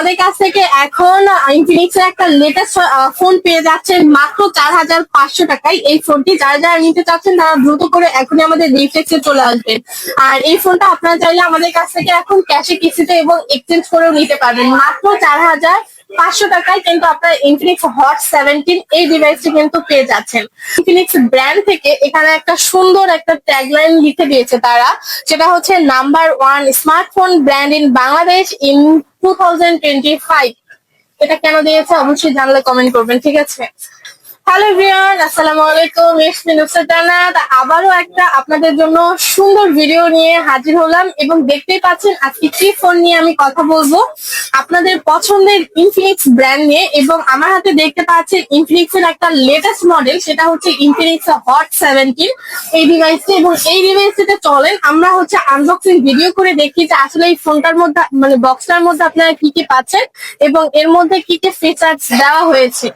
আমাদের কাছ থেকে এখন ইনফিনিক্স এর একটা লেটেস্ট ফোন পেয়ে যাচ্ছেন মাত্র 4500 টাকায়। এই ফোনটি যারা যারা নিতে চাচ্ছেন তারা দ্রুত করে এখনই আমাদের রিফ্লেক্সে চলে আসবেন। আর এই ফোনটা আপনারা চাইলে আমাদের কাছ থেকে এখন ক্যাশে কিস্তিতে এবং এক্সচেঞ্জ করেও নিতে পারবেন মাত্র 4500 টাকায়। কিন্তু আপনারা ইনফিনিক্স হট 17 এই ডিভাইসটি কিন্তু পেয়ে যাচ্ছেন। ইনফিনিক্স ব্র্যান্ড থেকে এখানে একটা সুন্দর একটা ট্যাগলাইন লিখে দিয়েছে তারা, সেটা হচ্ছে number 1 smartphone brand in Bangladesh in 2025। এটা কেন দিয়েছে অবশ্যই জানলে কমেন্ট করবেন, ঠিক আছে? হ্যালো এভরিওয়ান, আসসালামু আলাইকুম। আবারও একটা আপনাদের জন্য সুন্দর ভিডিও নিয়ে হাজির হলাম এবং দেখতেই পাচ্ছেন আজকে কি ফোন নিয়ে আমি কথা বলবো আপনাদের পছন্দের ইনফিনিক্স ব্র্যান্ড নিয়ে। এবং আমার হাতে দেখতে পাচ্ছেন ইনফিনিক্স এর একটা লেটেস্ট মডেল, সেটা হচ্ছে ইনফিনিক্স হট 17 এই ডিভাইসটি। এবং এই ডিভাইসটিতে চলেন আমরা হচ্ছে আনবক্সিং ভিডিও করে দেখি যে আসলে এই ফোনটার মধ্যে মানে বক্সটার মধ্যে আপনারা কি কি পাচ্ছেন এবং এর মধ্যে কি কি ফিচার্স দেওয়া হয়েছে।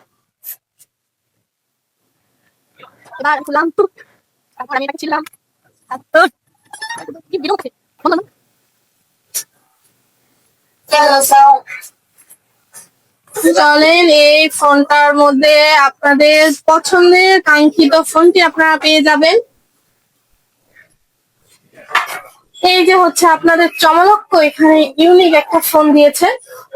এবার খুললাম, তারপর আমি এটাকে ছিলাম কি ভিডিও চলেন এই ফোনটার মধ্যে আপনাদের পছন্দের কাঙ্ক্ষিত ফোনটি আপনারা পেয়ে যাবেন। এই যে হচ্ছে আপনাদের চমলক্ষ এখানে ইউনিক একটা ফোন দিয়েছে।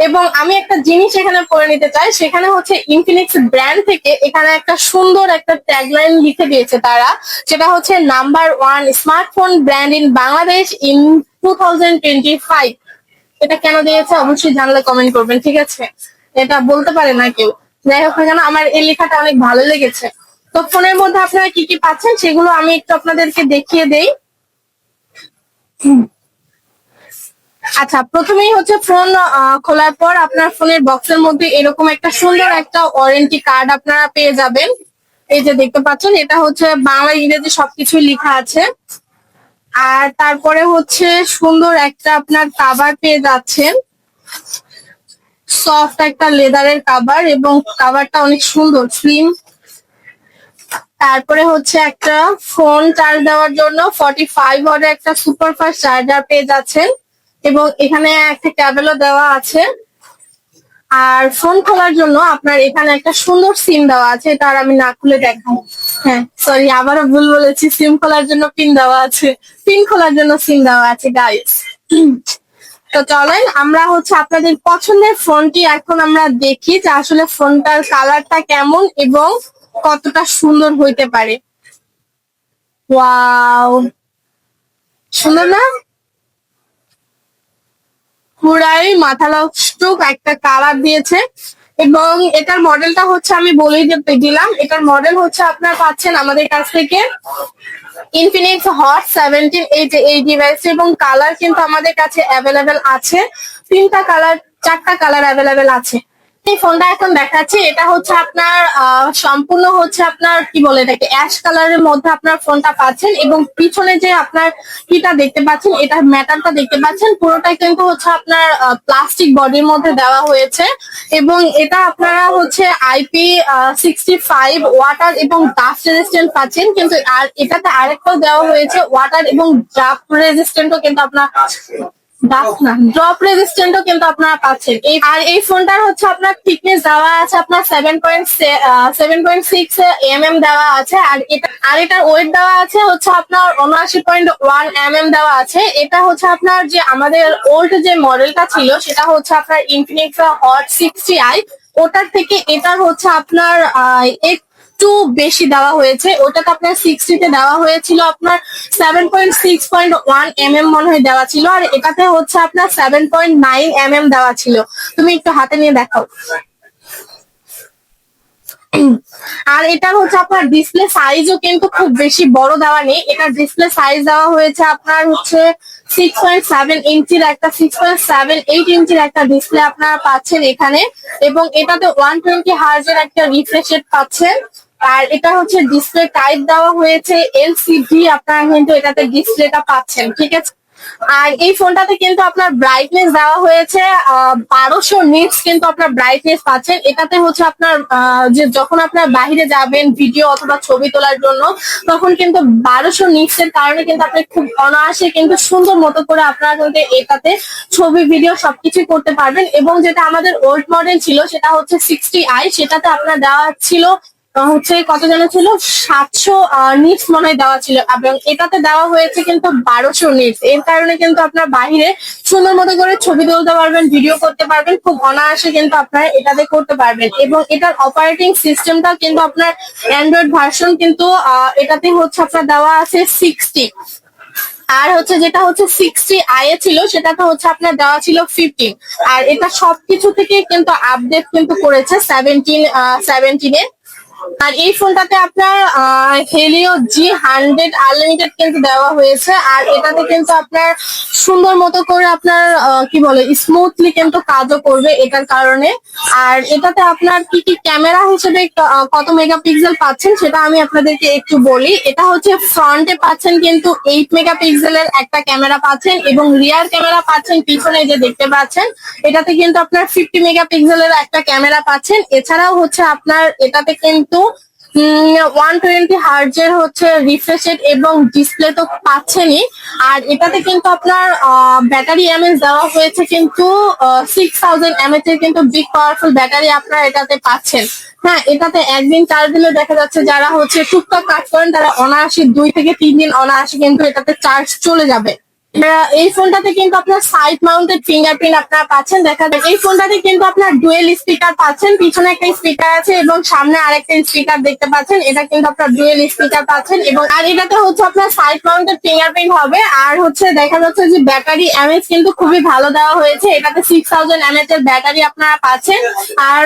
এবং আমি একটা জিনিস এখানে পড়ে নিতে চাই, সেখানে হচ্ছে ইনফিনিক্স ব্র্যান্ড থেকে এখানে একটা সুন্দর একটা ট্যাগলাইন লিখে দিয়েছে তারা, সেটা হচ্ছে number 1 smartphone brand in Bangladesh in 2025। এটা কেন দিয়েছে অবশ্যই জানলে কমেন্ট করবেন, ঠিক আছে? এটা বলতে পারে না কেউ। যাই হোক না কেন আমার এই লেখাটা অনেক ভালো লেগেছে। তো ফোনের মধ্যে আপনারা কি কি পাচ্ছেন সেগুলো আমি একটু আপনাদেরকে দেখিয়ে দেই। আচ্ছা, প্রথমেই হচ্ছে ফোন খোলার পর আপনার ফোনের বক্সের মধ্যে এরকম একটা সুন্দর একটা ওয়ারেন্টি কার্ড আপনারা পেয়ে যাবেন। এই যে দেখতে পাচ্ছেন এটা হচ্ছে বাংলা ইংরেজি সবকিছুই লেখা আছে। আর তারপরে হচ্ছে সুন্দর একটা আপনার কাভার পেয়ে যাচ্ছেন, সফট একটা লেদারের কাভার এবং কাভারটা অনেক সুন্দর স্লিম। তারপরে হচ্ছে একটা ফোন চার্জ দেওয়ার জন্য 45 ওয়াটের একটা সুপারফাস্ট চার্জার পেয়ে যাচ্ছেন এবং এখানে একটা কেবলও দেওয়া আছে। আর ফোন খোলার জন্য আপনার এখানে একটা সুন্দর সিম দেওয়া আছে, এটা আর আমি না খুলে দেখাই। হ্যাঁ সরি, আবারও ভুল বলেছি, সিম খোলার জন্য পিন দেওয়া আছে, পিন খোলার জন্য সিম দেওয়া আছে গাইস। তো চলেন আমরা হচ্ছে আপনাদের পছন্দের ফোনটি এখন আমরা দেখি যে আসলে ফোনটার কালারটা কেমন এবং কতটা সুন্দর হইতে পারে। ওয়াও, সুন্দর না? পুরাই মাথা নষ্ট একটা কালার দিয়েছে। এবং এটার মডেলটা হচ্ছে আমি বলেই দিলাম, এটার মডেল হচ্ছে আপনার পাচ্ছেন আমাদের কাছ থেকে ইনফিনিক্স হট 17 এই ডিভাইস। এবং কালার কিন্তু আমাদের কাছে অ্যাভেলেবেল আছে, 3টা কালার 4টা কালার অ্যাভেলেবেল আছে। এই ফোনটা এখন দেখাচ্ছি, এটা হচ্ছে আপনার সম্পূর্ণ হচ্ছে আপনার কি বলে এটাকে অ্যাশ কালারের মধ্যে আপনার ফোনটা পাচ্ছেন। এবং পিছনে যে আপনার কিটা দেখতে পাচ্ছেন, এটা ম্যাটারটা দেখতে পাচ্ছেন, পুরোটাই কিন্তু হচ্ছে আপনার প্লাস্টিক বডির মধ্যে দেওয়া হয়েছে। এবং এটা আপনারা হচ্ছে IP65 ওয়াটার এবং ডাস্ট রেজিস্ট্যান্ট পাচ্ছেন। কিন্তু আর এটাতে আরেকটাও দেওয়া হয়েছে ওয়াটার এবং ড্রাফট রেজিস্ট্যান্টও কিন্তু আপনার ড্রপ রেজিস্ট্যান্টও কিন্তু আপনারা পাচ্ছেন। আর এই ফোনটার হচ্ছে আপনার থিকনেস দেওয়া আছে আপনার 7.6 mm দেওয়া আছে। আর এটার ওয়েট দেওয়া আছে হচ্ছে আপনার 79.1 mm দেওয়া আছে। এটা হচ্ছে আপনার যে আমাদের ওল্ড যে মডেলটা ছিল সেটা হচ্ছে আপনার ইনফিনিক্স হট 60i, ওটার থেকে এটার হচ্ছে আপনার একটু বেশি দেওয়া হয়েছে। ওটাতে আপনার 60তে দেওয়া হয়েছিল আপনার 7.6.1 mm মনে হয় দেওয়া ছিল, আর এটাতে হচ্ছে আপনার 7.9 mm দেওয়া ছিল। তুমি একটু হাতে নিয়ে দেখাও। আর এটার হচ্ছে আপনার ডিসপ্লে সাইজও কিন্তু খুব বেশি বড় দেওয়া নেই। এটার ডিসপ্লে সাইজ দেওয়া হয়েছে আপনার হচ্ছে 6.7 ইঞ্চির একটা 6.78 ইঞ্চির একটা ডিসপ্লে আপনারা পাচ্ছেন এখানে। এবং এটাতে 120 হার্জের একটা রিফ্রেশ রেট পাচ্ছেন। আর এটা হচ্ছে ডিসপ্লে টাইপ দেওয়া হয়েছে LCD, আপনারা কিন্তু এটাতে ডিসপ্লেটা পাচ্ছেন, ঠিক আছে? আর এই ফোনটাতে কিন্তু আপনার ব্রাইটনেস দেওয়া হয়েছে 1200 নিটস কিন্তু আপনার ব্রাইটনেস পাচ্ছেন। এটাতে হচ্ছে আপনার যে যখন আপনার বাইরে যাবেন ভিডিও অথবা ছবি তোলার জন্য, তখন কিন্তু 1200 নিটস এর কারণে কিন্তু আপনি খুব অনায়াসে কিন্তু সুন্দর মতো করে আপনারা কিন্তু এটাতে ছবি ভিডিও সবকিছু করতে পারবেন। এবং যেটা আমাদের ওল্ড মডেল ছিল সেটা হচ্ছে 60i, সেটাতে আপনার দেওয়া ছিল হচ্ছে কত যেন ছিল 700 নিটস মনে হয় দেওয়া ছিল, এবং এটাতে দেওয়া হয়েছে কিন্তু 1200 নিটস। এর কারণে কিন্তু আপনার বাহিরে সুন্দর মতো করে ছবি তুলতে পারবেন, ভিডিও করতে পারবেন, খুব অনায়াসে কিন্তু আপনারা এটাতে করতে পারবেন। এবং এটার অপারেটিং সিস্টেমটা কিন্তু আপনার অ্যান্ড্রয়েড ভার্সন কিন্তু এটাতে হচ্ছে আপনার দেওয়া আছে 60। আর হচ্ছে যেটা হচ্ছে 60i এ ছিল সেটাতে হচ্ছে আপনার দেওয়া ছিল 15। আর এটা সবকিছু থেকে কিন্তু আপডেট কিন্তু করেছে 17 এ। আর এই ফোনটাতে আপনার হেলিও G100 আনলিমিটেড কিন্তু দেওয়া হয়েছে। আর এটাতে কিন্তু আপনার সুন্দর মতো করে আপনার কি বলে স্মুথলি কিন্তু কাজও করবে এটার কারণে। আর এটাতে আপনার কি কি ক্যামেরা হিসেবে কত মেগাপিক্সেল পাচ্ছেন সেটা আমি আপনাদেরকে একটু বলি। এটা হচ্ছে ফ্রন্টে পাচ্ছেন কিন্তু 8 মেগাপিক্সেলের একটা ক্যামেরা পাচ্ছেন, এবং রিয়ার ক্যামেরা পাচ্ছেন পিছনে যে দেখতে পাচ্ছেন এটাতে কিন্তু আপনার 50 মেগাপিক্সেলের একটা ক্যামেরা পাচ্ছেন। এছাড়াও হচ্ছে আপনার এটাতে কিন্তু 120 হার্জের হচ্ছে রিফ্রেশ রেট এবং ডিসপ্লে তো পাচ্ছেনই। আর এটাতে কিন্তু আপনার ব্যাটারি এমএএইচ দেওয়া হয়েছে কিন্তু 6000 mAh এর কিন্তু বিগ পাওয়ারফুল ব্যাটারি আপনারা এটাতে পাচ্ছেন। হ্যাঁ, এটাতে একদিন চার্জ দিলে দেখা যাচ্ছে যারা হচ্ছে টুকটাক কাজ করেন তারা অনায়াসে 2 থেকে 3 দিন অনায়াসে কিন্তু এটাতে চার্জ চলে যাবে। এই ফোনটাতে কিন্তু আপনার সাইড মাউন্টেড ফিঙ্গারপ্রিন্ট আপনারা পাচ্ছেন। দেখা যায় এই ফোনটাতে কিন্তু আপনার ডুয়েল স্পিকার পাচ্ছেন, পিছনে একটা স্পিকার আছে এবং সামনে আরেকটা স্পিকার দেখতে পাচ্ছেন। এটা কিন্তু আপনার ডুয়েল স্পিকার পাচ্ছেন, এবং আর এটাতে হচ্ছে আপনার সাইড মাউন্টেড ফিঙ্গারপ্রিন্ট হবে। আর হচ্ছে দেখা যাচ্ছে যে ব্যাটারি এমএএইচ কিন্তু খুবই ভালো দেওয়া হয়েছে। এটাতে 6000 mAh এর ব্যাটারি আপনারা পাচ্ছেন। আর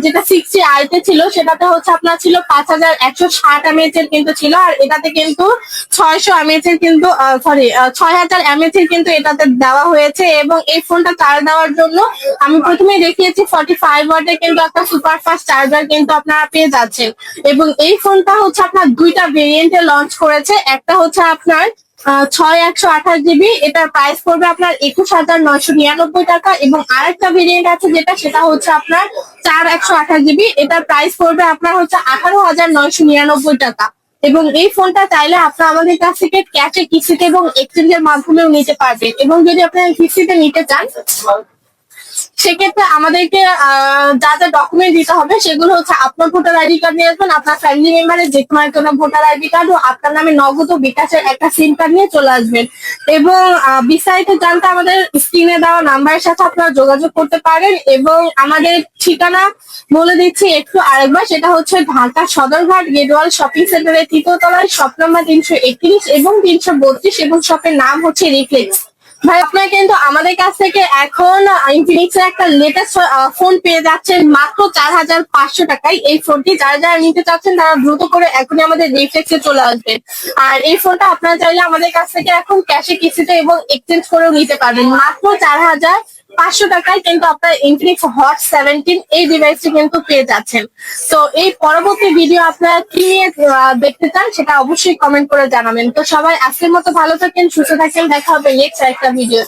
যেটা 60i তে ছিল সেটাতে হচ্ছে আপনার ছিল 5160 mAh এর কিন্তু ছিল। আর এটাতে কিন্তু 600 mAh এর কিন্তু সরি 6000 mAh এর কিন্তু এটাতে দেওয়া হয়েছে। এবং এই ফোনটা চার্জ দেওয়ার জন্য আমি প্রথমেই দেখিয়েছি 45 ওয়াটের কিন্তু একটা সুপার ফাস্ট চার্জার কিন্তু আপনারা পেয়ে যাচ্ছেন। এবং এই ফোনটা হচ্ছে আপনার দুইটা ভেরিয়েন্টে লঞ্চ করেছে। একটা হচ্ছে আপনার 6128 জিবি, এটার প্রাইস পড়বে আপনার 21999 টাকা। এবং আরেকটা ভেরিয়েন্ট আছে যেটা সেটা হচ্ছে আপনার 4128 জিবি, এটার প্রাইস পড়বে আপনার হচ্ছে 18999 টাকা। এবং এই ফোনটা চাইলে আপনারা আমাদের কাছ থেকে ক্যাশে, কিস্তিতে এবং এক্সচেঞ্জের মাধ্যমেও নিতে পারবেন। এবং যদি আপনারা কিস্তিতে নিতে চান সেক্ষেত্রে আমাদেরকে যা যা ডকুমেন্ট দিতে হবে সেগুলো হচ্ছে আপনার ভোটার আইডি কার্ড নিয়ে আসবেন, আপনার ফ্যামিলি মেম্বারের যে কোনো একজনের ভোটার আইডি কার্ড ও আপনার নামে নগদ ও বিকাশের একটা সিম কার্ড নিয়ে চলে আসবেন। এবং বিস্তারিত জানতে আমাদের স্ক্রিনে দেওয়া নাম্বারের সাথে আপনারা যোগাযোগ করতে পারেন। এবং আমাদের ঠিকানা বলে দিচ্ছি একটু আরেকবার, সেটা হচ্ছে ঢাকা সদরঘাট গেটওয়াল শপিং সেন্টারের 3য় তলায়, শপ নাম্বার 331 এবং 332, এবং শপের নাম হচ্ছে রিফ্লেক্স। ভাই, আপনারা কিন্তু আমাদের কাছ থেকে এখন ইনফিনিক্স এর একটা লেটেস্ট ফোন পেয়ে যাচ্ছেন মাত্র 4500 টাকায়। এই ফোনটি যারা যারা নিতে চাচ্ছেন তারা দ্রুত করে এখনই আমাদের রিফ্লেক্সে চলে আসবেন। আর এই ফোনটা আপনারা চাইলে আমাদের কাছ থেকে এখন ক্যাশে, কিস্তিতে এবং এক্সচেঞ্জ করেও নিতে পারবেন মাত্র 4500 টাকায়। কিন্তু আপনার ইনফিনিক্স হট 17 এই ডিভাইসটি কিন্তু পেয়ে যাচ্ছেন। তো এই পরবর্তী ভিডিও আপনারা কি নিয়ে দেখতে চান সেটা অবশ্যই কমেন্ট করে জানাবেন। তো সবাই আজকের মতো ভালো থাকেন, সুস্থ থাকেন, দেখা হবে নেক্সট একটা ভিডিও।